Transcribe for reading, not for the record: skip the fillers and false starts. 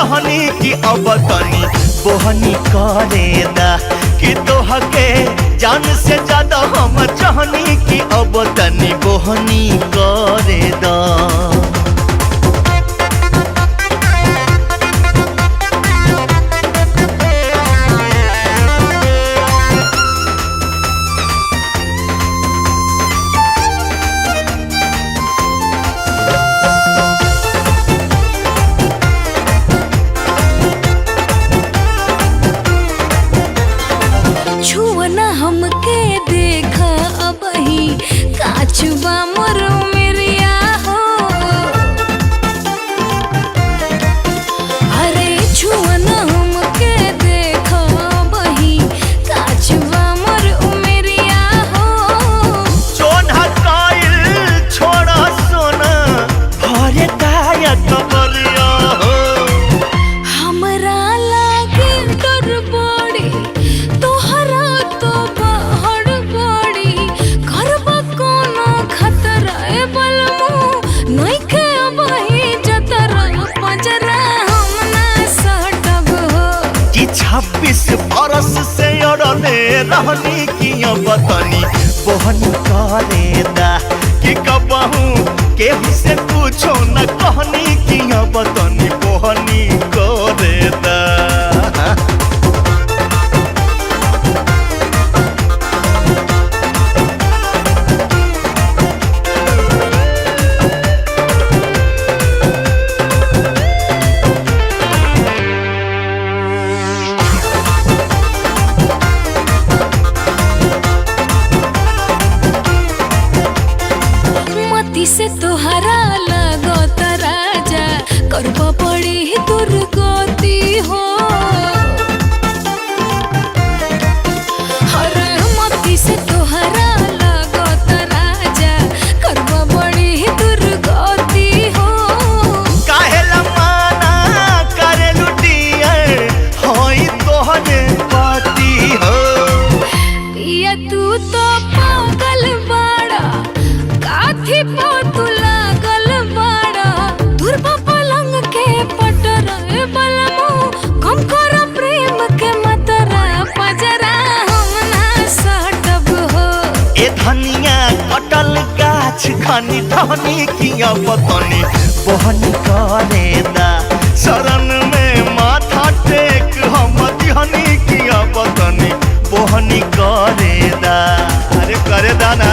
रहनी कि अब तनी बोहनी करे दा कि तोह के जान से ज्यादा हम चाहनी कि अब तनी बोहनी करे दा। छुअना हमके देखा अबही काचुबा मरो मेरिया हो। अरे छुअना हमके देखा अबही काचुबा मरो मेरिया हो। सोना कायल छोड़ा सोना भरे दाया कबरिया हो। हमरा लागे डर बड़ी तोहरा तो बहड़ बड़ी करबा कोनो खतरा ए बलमू नइखे अबही जतरा पंजरा हम ना सटब हो। कि 26 बरस से अड़ले रहनी कि अब तनी बोहनी करे दा कि कबहू केहू से पूछो न कहनी कि अब तनी बोहनी करे दा। मती से तोहरा लगत राजा करबा पड़ी दुर्गति हो। अरे मती से तोहरा लगत राजा करबा पड़ी दुर्गति हो। काहेला माना करे लुटिए होई तोहरे पति हो। पिया तू तो पागल बाड़ा काथी पो तू लागल बाड़ा दुर्बा पलंग के पटर ए बलमू कम कर प्रेम के मतरा पजरा हम ना सटब हो। ए धनिया कटल गाछ घनी धनी कि अब तनी बोहनी करे दा। शरण में माथा टेक हम दिहनी कि अब तनी बोहनी करे दा। अरे करे दा ना।